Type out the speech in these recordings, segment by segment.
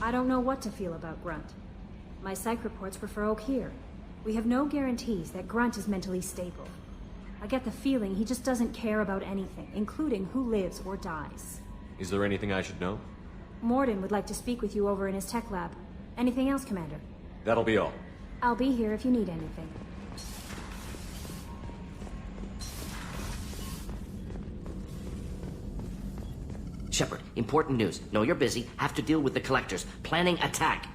I don't know what to feel about Grunt. My psych reports prefer Oak here. We have no guarantees that Grunt is mentally stable. I get the feeling he just doesn't care about anything, including who lives or dies. Is there anything I should know? Morden would like to speak with you over in his tech lab. Anything else, Commander? That'll be all. I'll be here if you need anything. Shepard, important news. Know you're busy. Have to deal with the collectors. Planning attack.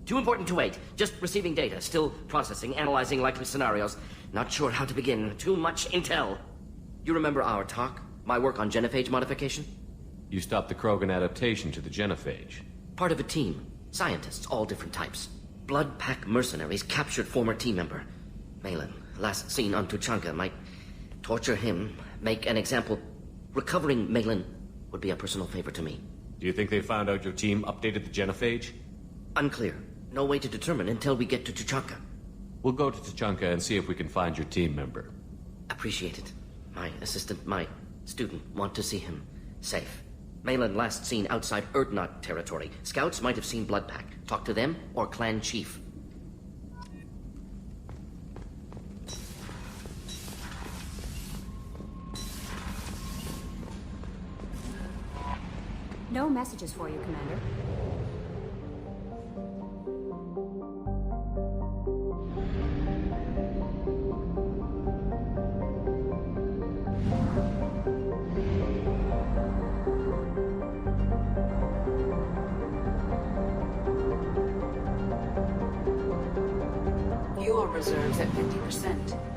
Too important to wait. Just receiving data. Still processing, analyzing likely scenarios. Not sure how to begin. Too much intel. You remember our talk? My work on genophage modification? You stopped the Krogan adaptation to the genophage. Part of a team. Scientists, all different types. Blood Pack mercenaries captured former team member. Malin, last seen on Tuchanka, might torture him, make an example. Recovering Malin would be a personal favor to me. Do you think they found out your team updated the genophage? Unclear. No way to determine until we get to Tuchanka. We'll go to Tuchanka and see if we can find your team member. Appreciate it. My assistant, my student, want to see him safe. Malin last seen outside Erdnot territory. Scouts might have seen Blood Pack. Talk to them or clan chief. No messages for you, Commander. Fuel reserves at 50%.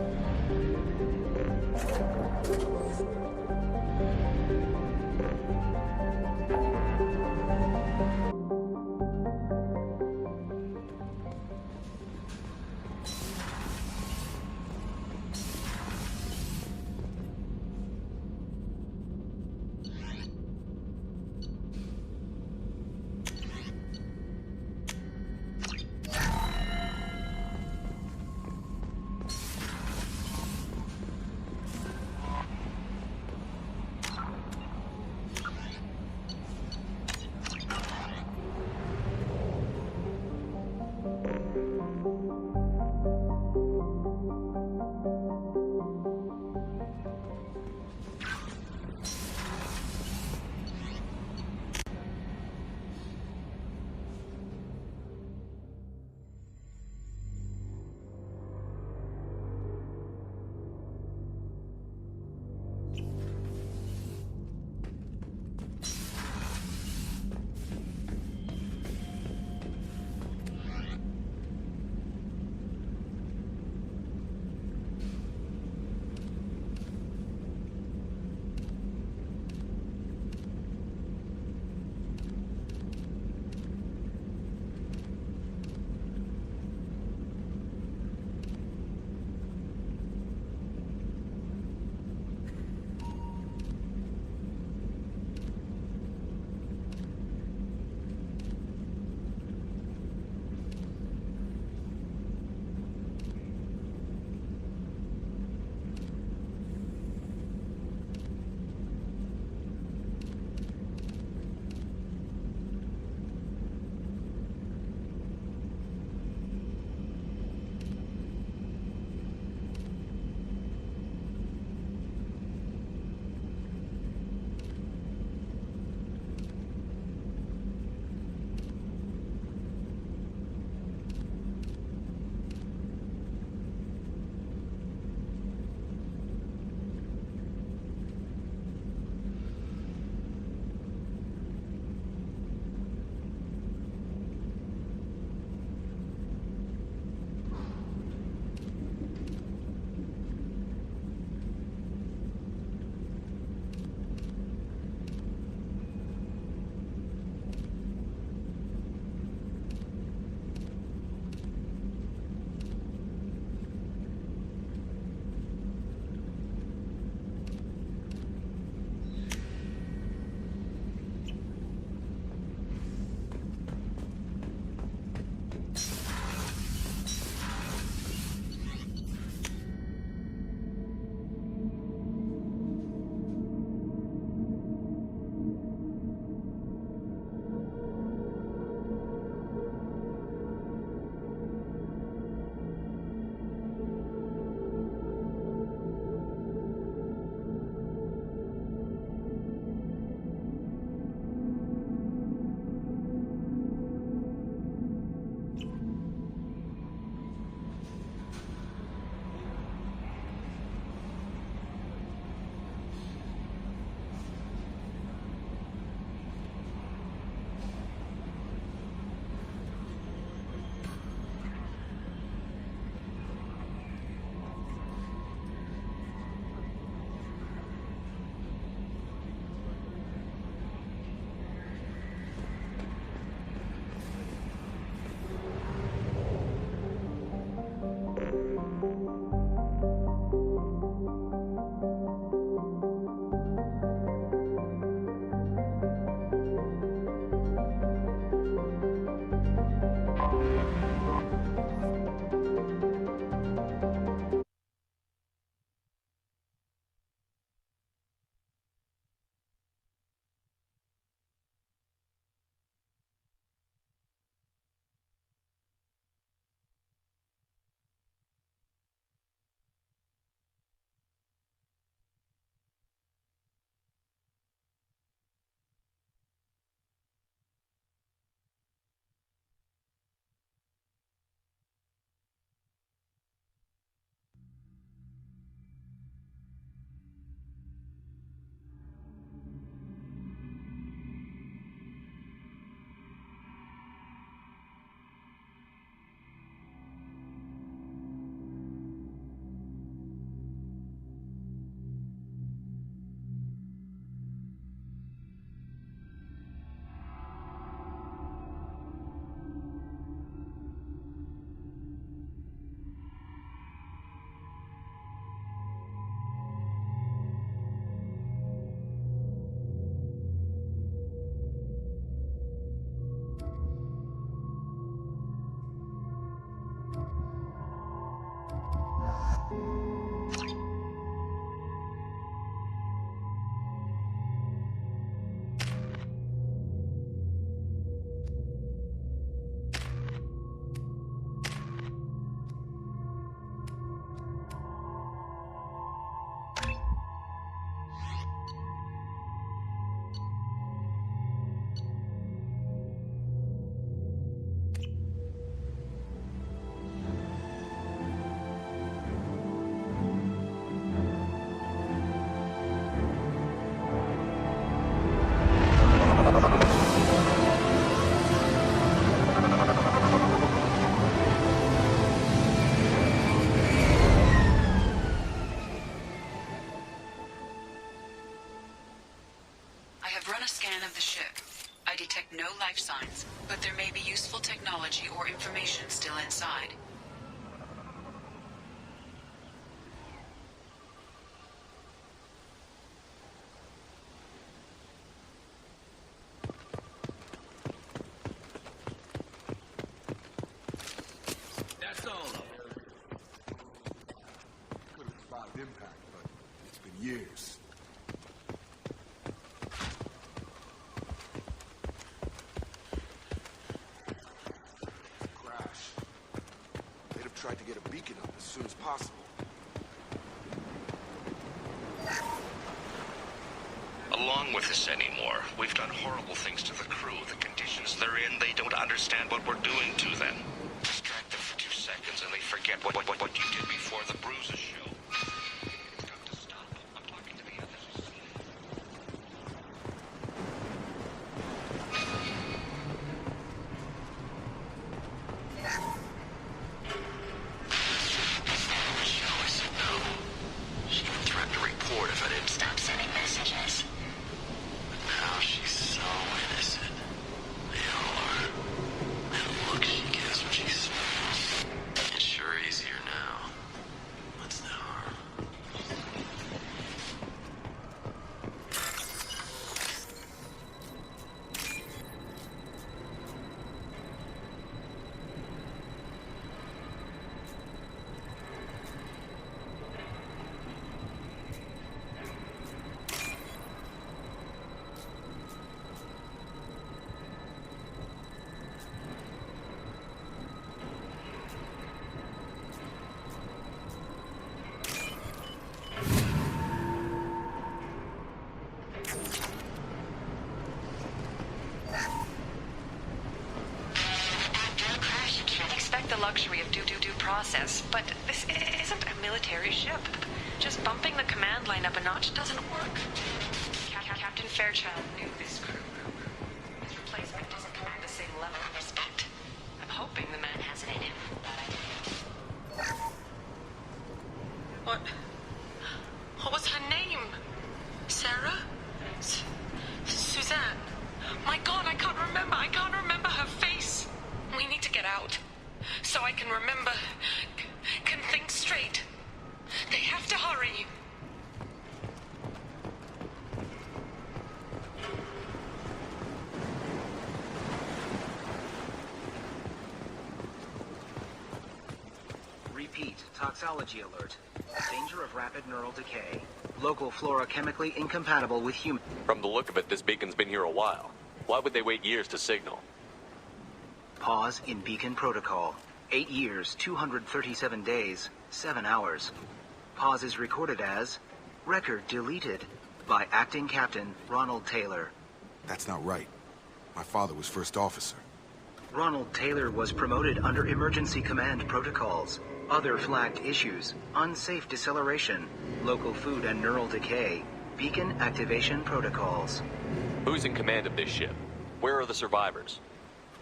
of the ship. I detect no life signs, but there may be useful technology or information still inside. That's all. Could have survived impact, but it's been years. Crash. They'd have tried to get a beacon up as soon as possible. Along with this anymore. We've done horrible things to the crew. The conditions they're in, they don't understand what we're doing to them. Distract them for 2 seconds and they forget what you did before the bruises show. It's got to stop. I'm talking to the others. Show us no. She even threatened to report if I didn't stop sending messages. Now she's so innocent. They all are. That look she gives when she smiles. It's sure easier now. What's the harm? Expect the luxury of due process, but this isn't a military ship. Just bumping the command line up a notch doesn't work. Captain Fairchild knew this crew. His replacement doesn't command the same level of respect. I'm hoping the man has it in him. What was her name? Sarah? Suzanne? My God, I can't remember. I can't remember her face. We need to get out. So I can remember, can think straight. They have to hurry. Repeat, toxology alert. Danger of rapid neural decay. Local flora chemically incompatible with human. From the look of it, this beacon's been here a while. Why would they wait years to signal? Pause in beacon protocol. 8 years, 237 days, 7 hours. Pause is recorded as record deleted by acting captain Ronald Taylor. That's not right. My father was first officer. Ronald Taylor was promoted under emergency command protocols. Other flagged issues: unsafe deceleration, local food and neural decay, beacon activation protocols. Who's in command of this ship? Where are the survivors?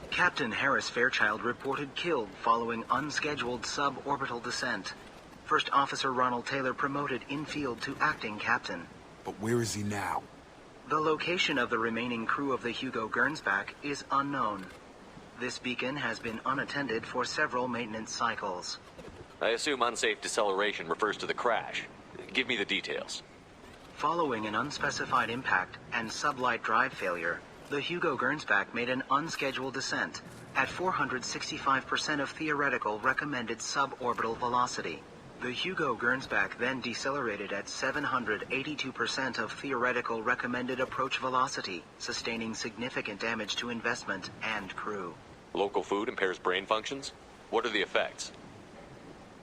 Captain Harris Fairchild reported killed following unscheduled suborbital descent. First Officer Ronald Taylor promoted in-field to acting captain. But where is he now? The location of the remaining crew of the Hugo Gernsback is unknown. This beacon has been unattended for several maintenance cycles. I assume unsafe deceleration refers to the crash. Give me the details. Following an unspecified impact and sublight drive failure, the Hugo Gernsback made an unscheduled descent at 465% of theoretical recommended suborbital velocity. The Hugo Gernsback then decelerated at 782% of theoretical recommended approach velocity, sustaining significant damage to investment and crew. Local food impairs brain functions? What are the effects?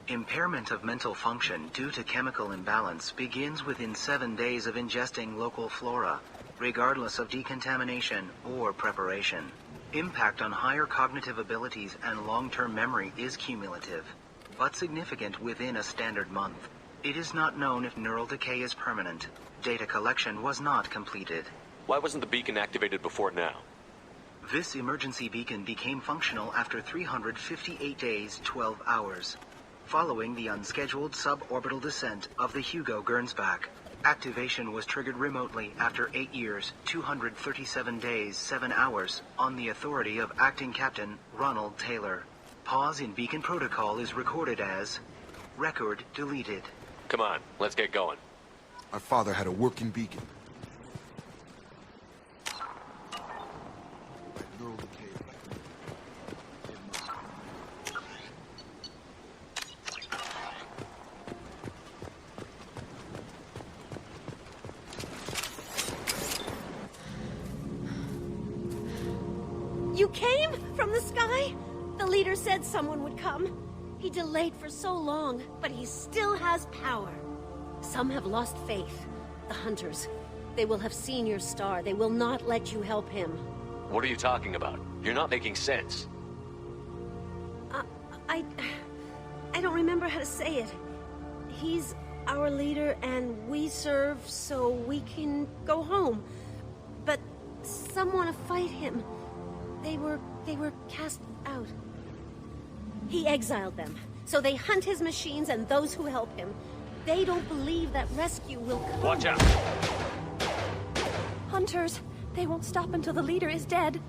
Impairment of mental function due to chemical imbalance begins within 7 days of ingesting local flora, regardless of decontamination or preparation. Impact on higher cognitive abilities and long-term memory is cumulative, but significant within a standard month. It is not known if neural decay is permanent. Data collection was not completed. Why wasn't the beacon activated before now? This emergency beacon became functional after 358 days, 12 hours, following the unscheduled suborbital descent of the Hugo Gernsback. Activation was triggered remotely after 8 years, 237 days, 7 hours, on the authority of Acting Captain Ronald Taylor. Pause in beacon protocol is recorded as record deleted. Come on, let's get going. My father had a working beacon. Neural decay. You came from the sky? The leader said someone would come. He delayed for so long, but he still has power. Some have lost faith. The hunters. They will have seen your star. They will not let you help him. What are you talking about? You're not making sense. I don't remember how to say it. He's our leader and we serve so we can go home. But some want to fight him. They were cast out. He exiled them, so they hunt his machines and those who help him. They don't believe that rescue will come. Watch out! Hunters, they won't stop until the leader is dead.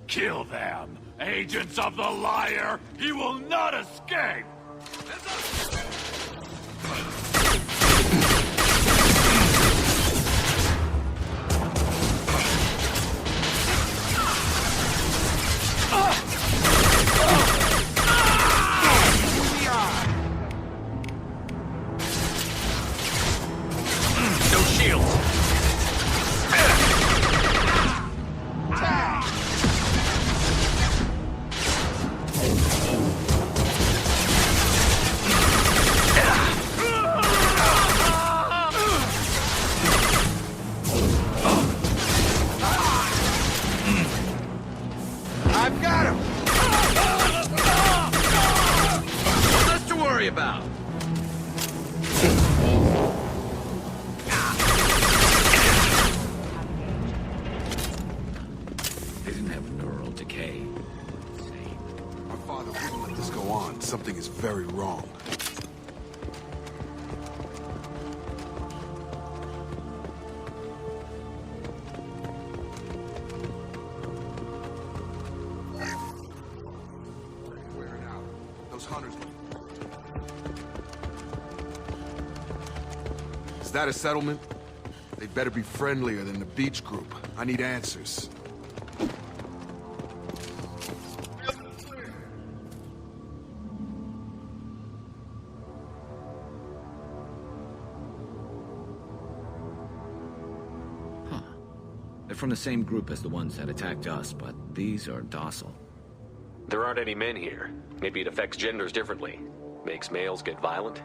Kill them! Agents of the liar! He will not escape! No shields! I've got him! Nothing to worry about. They didn't have neural decay. My father wouldn't let this go on. Something is very wrong. Wearing out. Those hunters. Is that a settlement? They better be friendlier than the beach group. I need answers. They're from the same group as the ones that attacked us, but these are docile. There aren't any men here. Maybe it affects genders differently. Makes males get violent?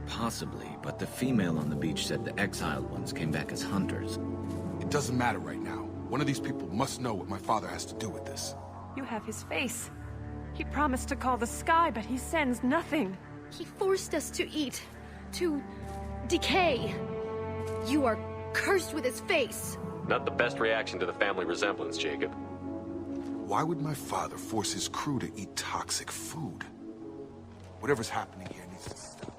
Possibly, but the female on the beach said the exiled ones came back as hunters. It doesn't matter right now. One of these people must know what my father has to do with this. You have his face. He promised to call the sky, but he sends nothing. He forced us to eat, to decay. You are cursed with his face. Not the best reaction to the family resemblance, Jacob. Why would my father force his crew to eat toxic food? Whatever's happening here needs to stop.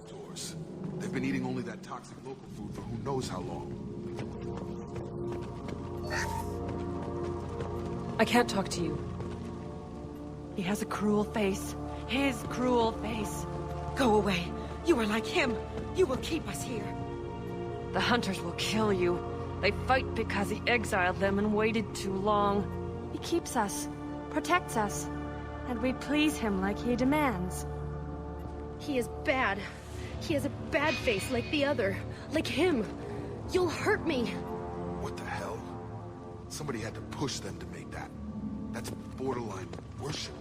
Doors. They've been eating only that toxic local food for who knows how long. I can't talk to you. He has a cruel face. His cruel face. Go away. You are like him. You will keep us here. The hunters will kill you. They fight because he exiled them and waited too long. He keeps us, protects us, and we please him like he demands. He is bad. He has a bad face like the other. Like him. You'll hurt me. What the hell? Somebody had to push them to make that. That's borderline worship.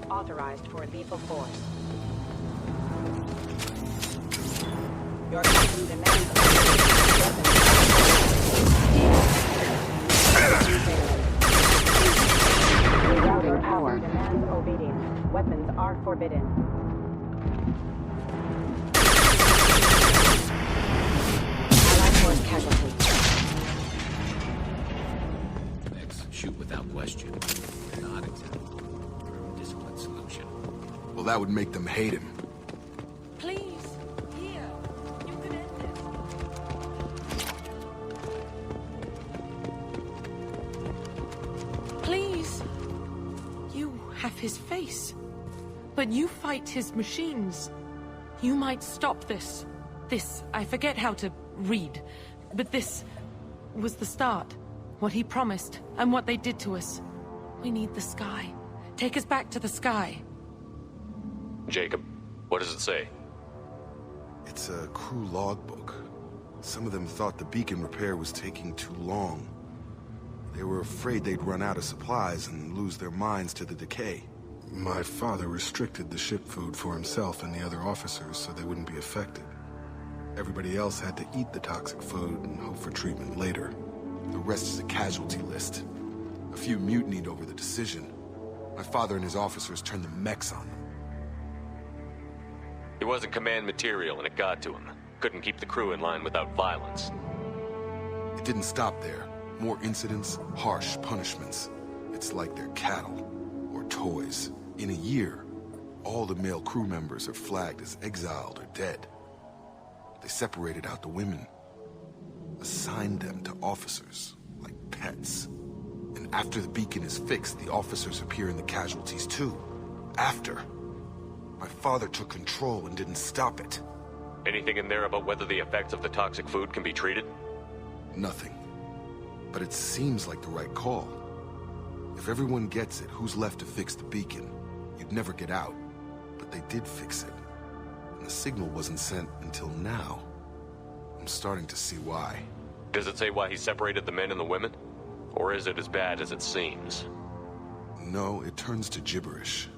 Authorized for lethal force. Your captain demands Router power demands obedience. Weapons are forbidden. Allied force casualty. X, shoot without question. Not exactly. Through discipline solution. Well, that would make them hate him. Please, here. You can end this. Please. You have his face. But you fight his machines. You might stop this. This, I forget how to read. But this was the start. What he promised, and what they did to us. We need the sky. Take us back to the sky. Jacob, what does it say? It's a crew logbook. Some of them thought the beacon repair was taking too long. They were afraid they'd run out of supplies and lose their minds to the decay. My father restricted the ship food for himself and the other officers so they wouldn't be affected. Everybody else had to eat the toxic food and hope for treatment later. The rest is a casualty list. A few mutinied over the decision. My father and his officers turned the mechs on them. He wasn't command material and it got to him. Couldn't keep the crew in line without violence. It didn't stop there. More incidents, harsh punishments. It's like they're cattle or toys. In a year, all the male crew members are flagged as exiled or dead. They separated out the women, assigned them to officers, like pets. And after the beacon is fixed, the officers appear in the casualties too. After. My father took control and didn't stop it. Anything in there about whether the effects of the toxic food can be treated? Nothing. But it seems like the right call. If everyone gets it, who's left to fix the beacon? You'd never get out. But they did fix it. And the signal wasn't sent until now. I'm starting to see why. Does it say why he separated the men and the women? Or is it as bad as it seems? No, it turns to gibberish.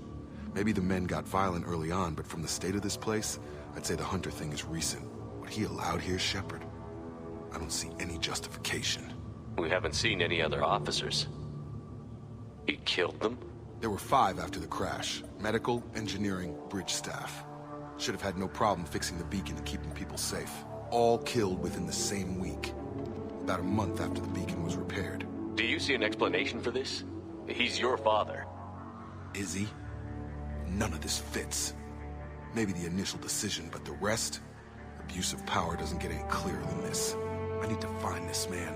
Maybe the men got violent early on, but from the state of this place, I'd say the Hunter thing is recent. What he allowed here, Shepard, I don't see any justification. We haven't seen any other officers. He killed them? There were 5 after the crash. Medical, engineering, bridge staff. Should have had no problem fixing the beacon and keeping people safe. All killed within the same week. About a month after the beacon was repaired. Do you see an explanation for this? He's your father. Is he? None of this fits. Maybe the initial decision, but the rest? Abuse of power doesn't get any clearer than this. I need to find this man.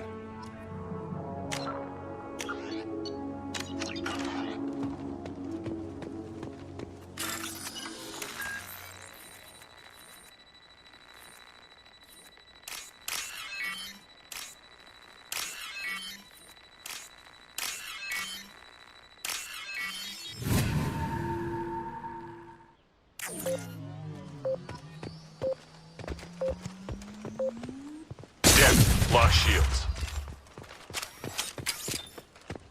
Lost shields.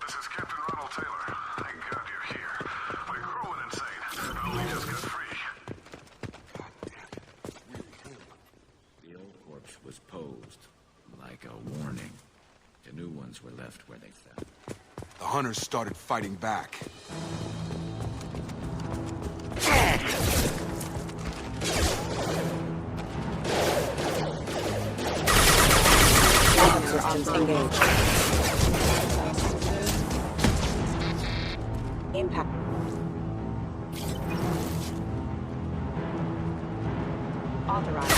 This is Captain Ronald Taylor. Thank God you're here. My crew went insane. I only just got free. The old corpse was posed like a warning. The new ones were left where they fell. The hunters started fighting back. Systems engaged. Impact. Authorized.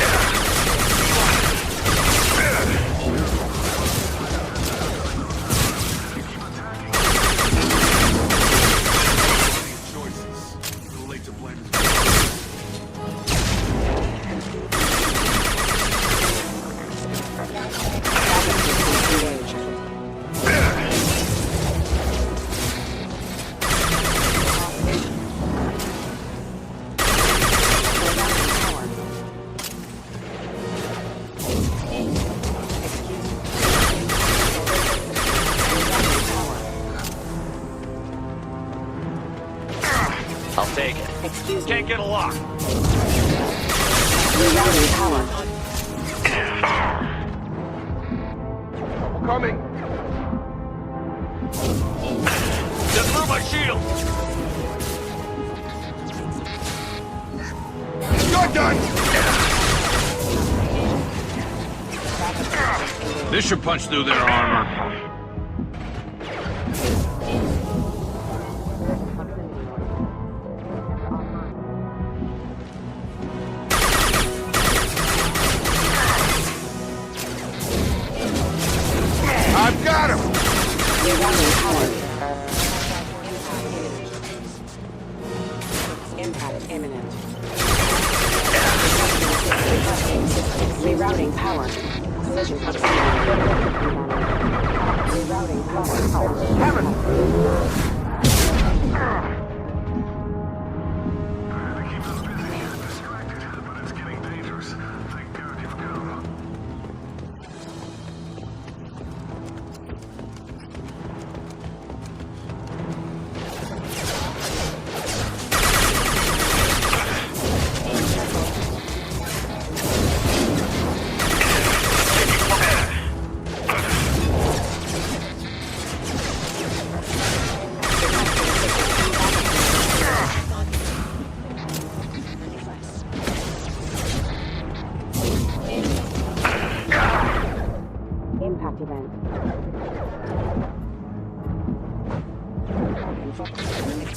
Choices. Too late to blame. I'll take it. Excuse me. Can't get a lock. Rerouting power. Coming! Just through my shield! Shotgun! This should punch through their armor. Impact imminent.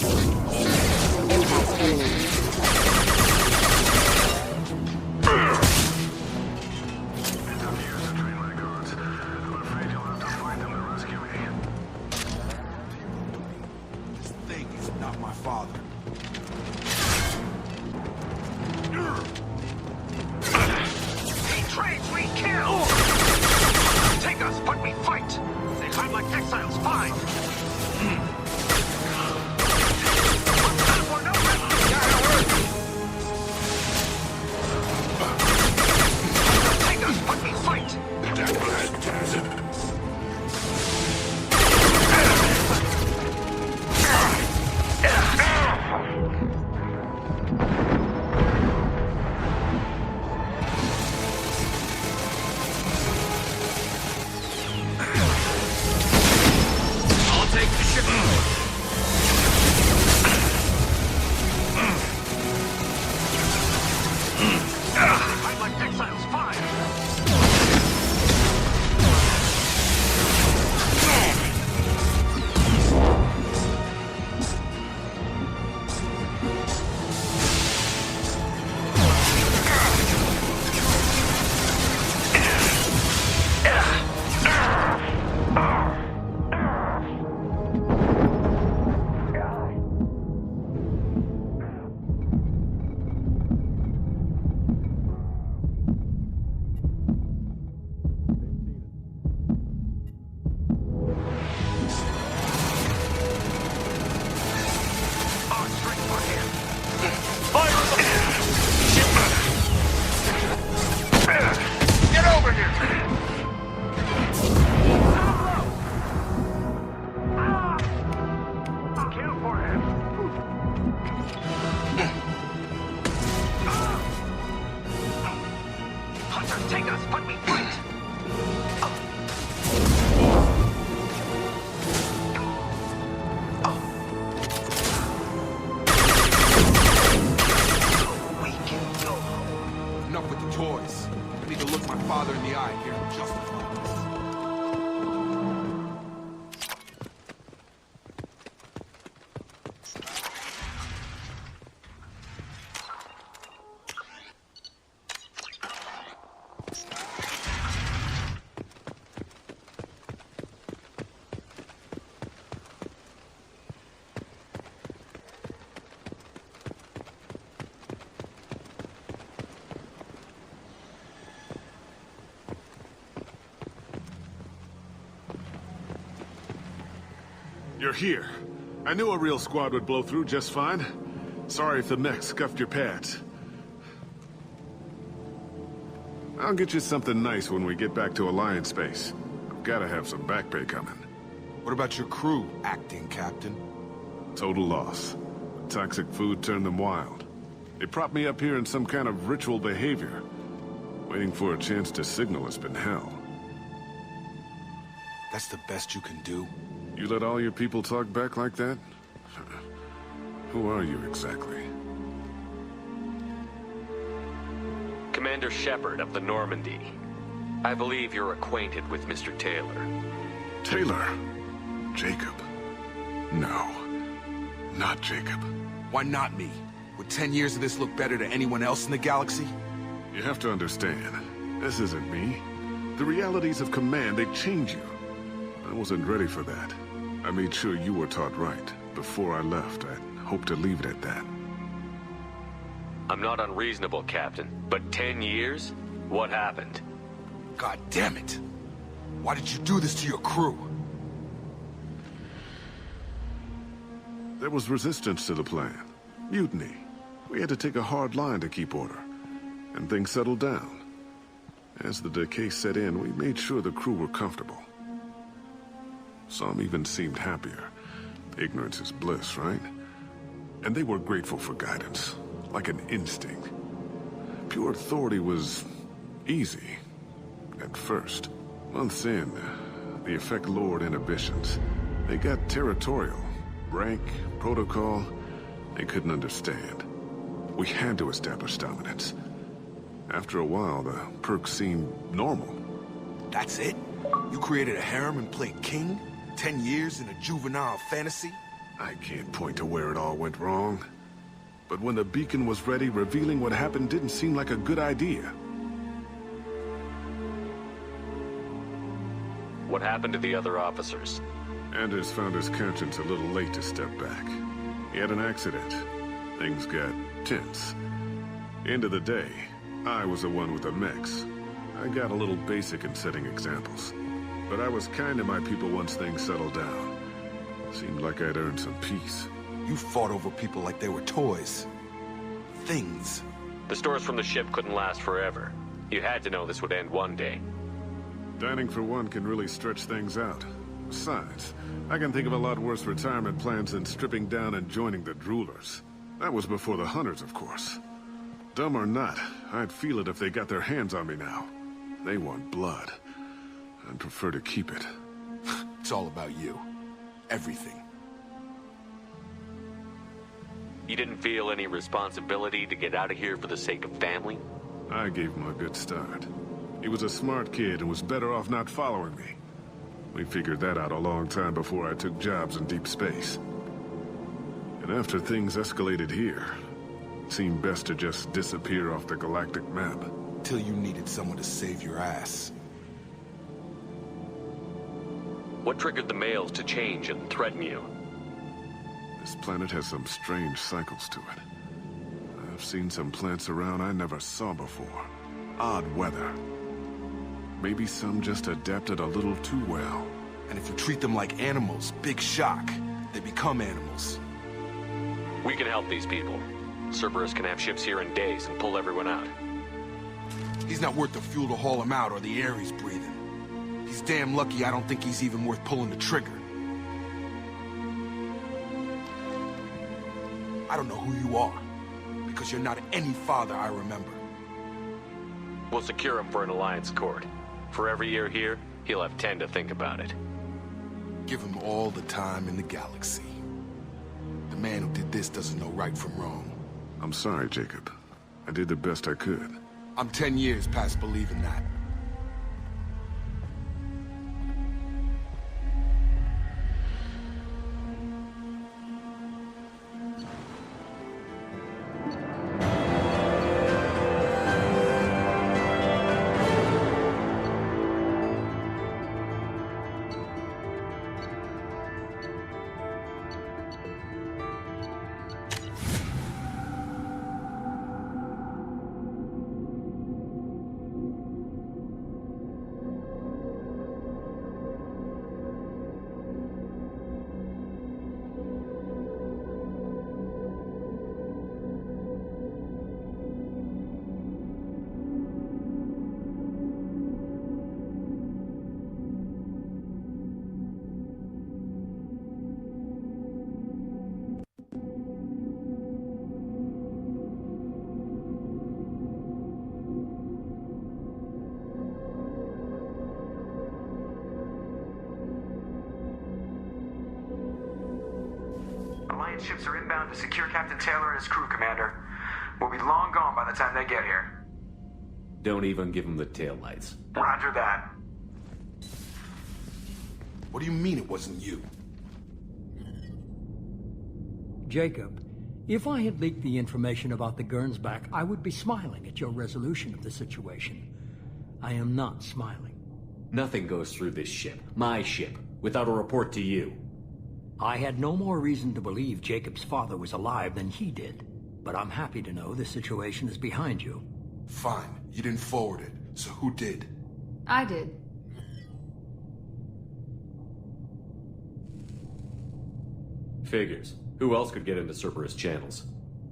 You're here. I knew a real squad would blow through just fine. Sorry if the mech scuffed your pads. I'll get you something nice when we get back to Alliance space. I've gotta have some back pay coming. What about your crew, acting captain? Total loss. Toxic food turned them wild. They propped me up here in some kind of ritual behavior. Waiting for a chance to signal has been hell. That's the best you can do? You let all your people talk back like that? Who are you exactly? Commander Shepard of the Normandy. I believe you're acquainted with Mr. Taylor. Taylor? Jacob? No. Not Jacob. Why not me? Would 10 years of this look better to anyone else in the galaxy? You have to understand, this isn't me. The realities of command, they change you. I wasn't ready for that. I made sure you were taught right. Before I left, I hoped to leave it at that. I'm not unreasonable, Captain, but 10 years? What happened? God damn it! Why did you do this to your crew? There was resistance to the plan. Mutiny. We had to take a hard line to keep order. And things settled down. As the decay set in, we made sure the crew were comfortable. Some even seemed happier. Ignorance is bliss, right? And they were grateful for guidance, like an instinct. Pure authority was easy, at first. Months in, the effect lowered inhibitions. They got territorial. Rank, protocol, they couldn't understand. We had to establish dominance. After a while, the perks seemed normal. That's it? You created a harem and played king? 10 years in a juvenile fantasy? I can't point to where it all went wrong. But when the beacon was ready, revealing what happened didn't seem like a good idea. What happened to the other officers? Anders found his conscience a little late to step back. He had an accident. Things got tense. End of the day, I was the one with the mechs. I got a little basic in setting examples. But I was kind to my people once things settled down. Seemed like I'd earned some peace. You fought over people like they were toys. Things. The stores from the ship couldn't last forever. You had to know this would end one day. Dining for one can really stretch things out. Besides, I can think of a lot worse retirement plans than stripping down and joining the Droolers. That was before the Hunters, of course. Dumb or not, I'd feel it if they got their hands on me now. They want blood. I'd prefer to keep it. It's all about you. Everything. You didn't feel any responsibility to get out of here for the sake of family? I gave him a good start. He was a smart kid and was better off not following me. We figured that out a long time before I took jobs in deep space. And after things escalated here, it seemed best to just disappear off the galactic map. Till you needed someone to save your ass. What triggered the males to change and threaten you? This planet has some strange cycles to it. I've seen some plants around I never saw before. Odd weather. Maybe some just adapted a little too well. And if you treat them like animals, big shock. They become animals. We can help these people. Cerberus can have ships here in days and pull everyone out. He's not worth the fuel to haul him out or the air he's breathing. He's damn lucky I don't think he's even worth pulling the trigger. I don't know who you are, because you're not any father I remember. We'll secure him for an alliance court. For every year here, he'll have 10 to think about it. Give him all the time in the galaxy. The man who did this doesn't know right from wrong. I'm sorry, Jacob. I did the best I could. I'm 10 years past believing that. Alliance ships are inbound to secure Captain Taylor and his crew, Commander. We'll be long gone by the time they get here. Don't even give them the taillights. Roger that. What do you mean it wasn't you? Jacob, if I had leaked the information about the Gernsback, I would be smiling at your resolution of the situation. I am not smiling. Nothing goes through this ship, my ship, without a report to you. I had no more reason to believe Jacob's father was alive than he did. But I'm happy to know the situation is behind you. Fine. You didn't forward it. So who did? I did. Figures. Who else could get into Cerberus channels?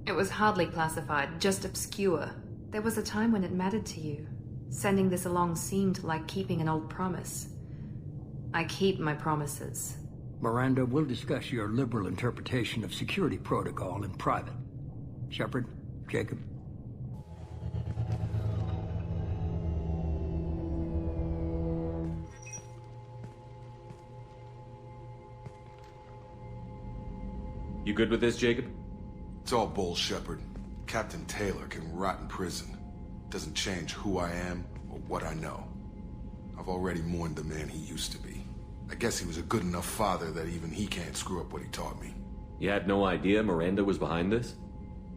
It was hardly classified, just obscure. There was a time when it mattered to you. Sending this along seemed like keeping an old promise. I keep my promises. Miranda, we'll discuss your liberal interpretation of security protocol in private. Shepard, Jacob. You good with this, Jacob? It's all bull, Shepard. Captain Taylor can rot in prison. Doesn't change who I am or what I know. I've already mourned the man he used to be. I guess he was a good enough father that even he can't screw up what he taught me. You had no idea Miranda was behind this?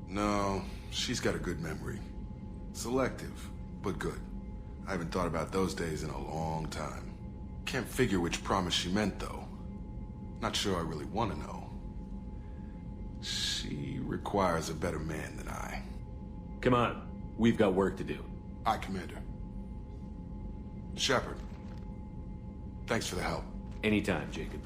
No, she's got a good memory. Selective, but good. I haven't thought about those days in a long time. Can't figure which promise she meant, though. Not sure I really want to know. She requires a better man than I. Come on, we've got work to do. Aye, Commander. Shepard, thanks for the help. Anytime, Jacob.